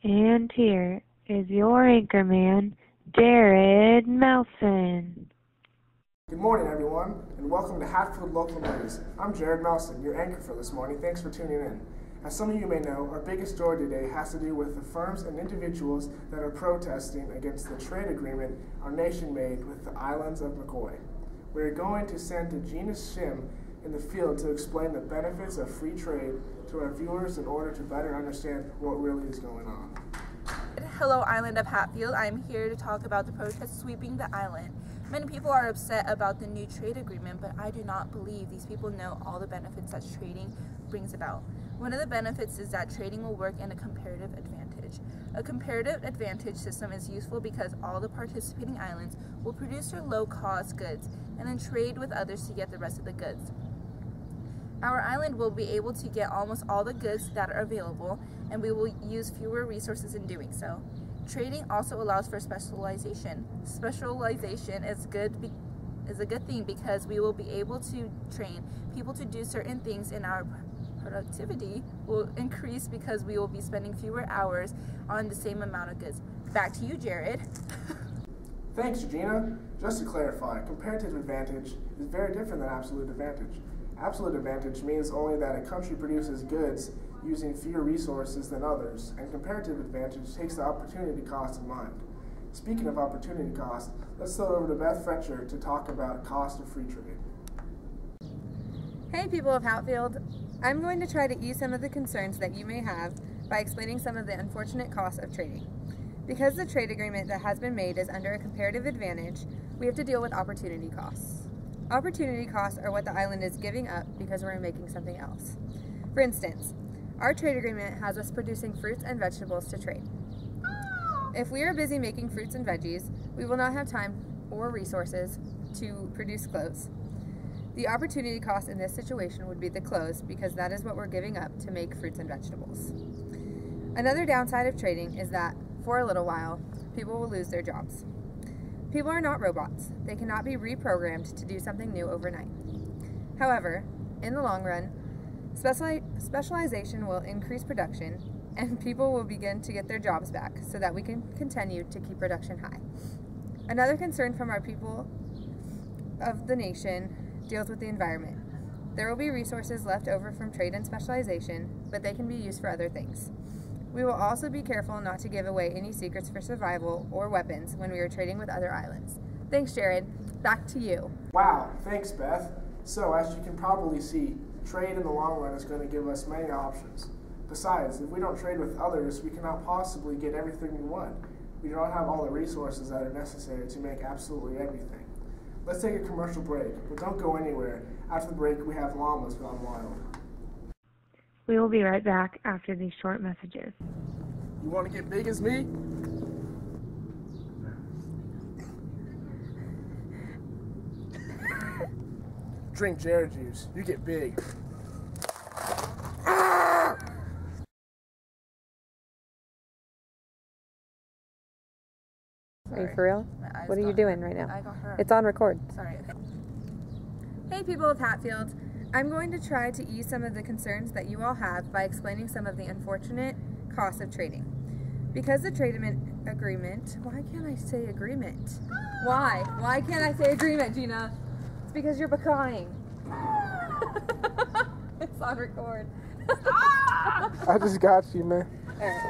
And here is your anchorman, Jared Melson. Good morning, everyone, and welcome to Hatfield Local News. I'm Jared Melson, your anchor for this morning. Thanks for tuning in. As some of you may know, our biggest story today has to do with the firms and individuals that are protesting against the trade agreement our nation made with the islands of McCoy. We're going to send to Gina Shim in the field to explain the benefits of free trade to our viewers in order to better understand what really is going on. Hello, Island of Hatfield. I'm here to talk about the protests sweeping the island. Many people are upset about the new trade agreement, but I do not believe these people know all the benefits that trading brings about. One of the benefits is that trading will work in a comparative advantage. A comparative advantage system is useful because all the participating islands will produce their low-cost goods and then trade with others to get the rest of the goods. Our island will be able to get almost all the goods that are available, and we will use fewer resources in doing so. Trading also allows for specialization. Specialization is a good thing because we will be able to train people to do certain things, and our productivity will increase because we will be spending fewer hours on the same amount of goods. Back to you, Jared. Thanks, Gina. Just to clarify, comparative advantage is very different than absolute advantage. Absolute advantage means only that a country produces goods using fewer resources than others, and comparative advantage takes the opportunity cost in mind. Speaking of opportunity cost, let's throw it over to Beth Fretcher to talk about cost of free trade. Hey people of Hatfield, I'm going to try to ease some of the concerns that you may have by explaining some of the unfortunate costs of trading. Because the trade agreement that has been made is under a comparative advantage, we have to deal with opportunity costs. Opportunity costs are what the island is giving up because we're making something else. For instance, our trade agreement has us producing fruits and vegetables to trade. If we are busy making fruits and veggies, we will not have time or resources to produce clothes. The opportunity cost in this situation would be the clothes because that is what we're giving up to make fruits and vegetables. Another downside of trading is that, for a little while, people will lose their jobs. People are not robots. They cannot be reprogrammed to do something new overnight. However, in the long run, specialization will increase production and people will begin to get their jobs back so that we can continue to keep production high. Another concern from our people of the nation deals with the environment. There will be resources left over from trade and specialization, but they can be used for other things. We will also be careful not to give away any secrets for survival or weapons when we are trading with other islands. Thanks, Jared. Back to you. Wow, thanks, Beth. So, as you can probably see, trade in the long run is going to give us many options. Besides, if we don't trade with others, we cannot possibly get everything we want. We don't have all the resources that are necessary to make absolutely everything. Let's take a commercial break, but don't go anywhere. After the break, we have Llamas Gone Wild. We will be right back after these short messages. You want to get big as me? Drink Jared juice. You get big. Are you for real? What are you doing right now? I got hurt. It's on record. Sorry. Hey people of Hatfield, I'm going to try to ease some of the concerns that you all have by explaining some of the unfortunate costs of trading. Because the trade agreement, why can't I say agreement? Why? Why can't I say agreement, Gina? It's because you're crying. It's on record. I just got you, man. All right.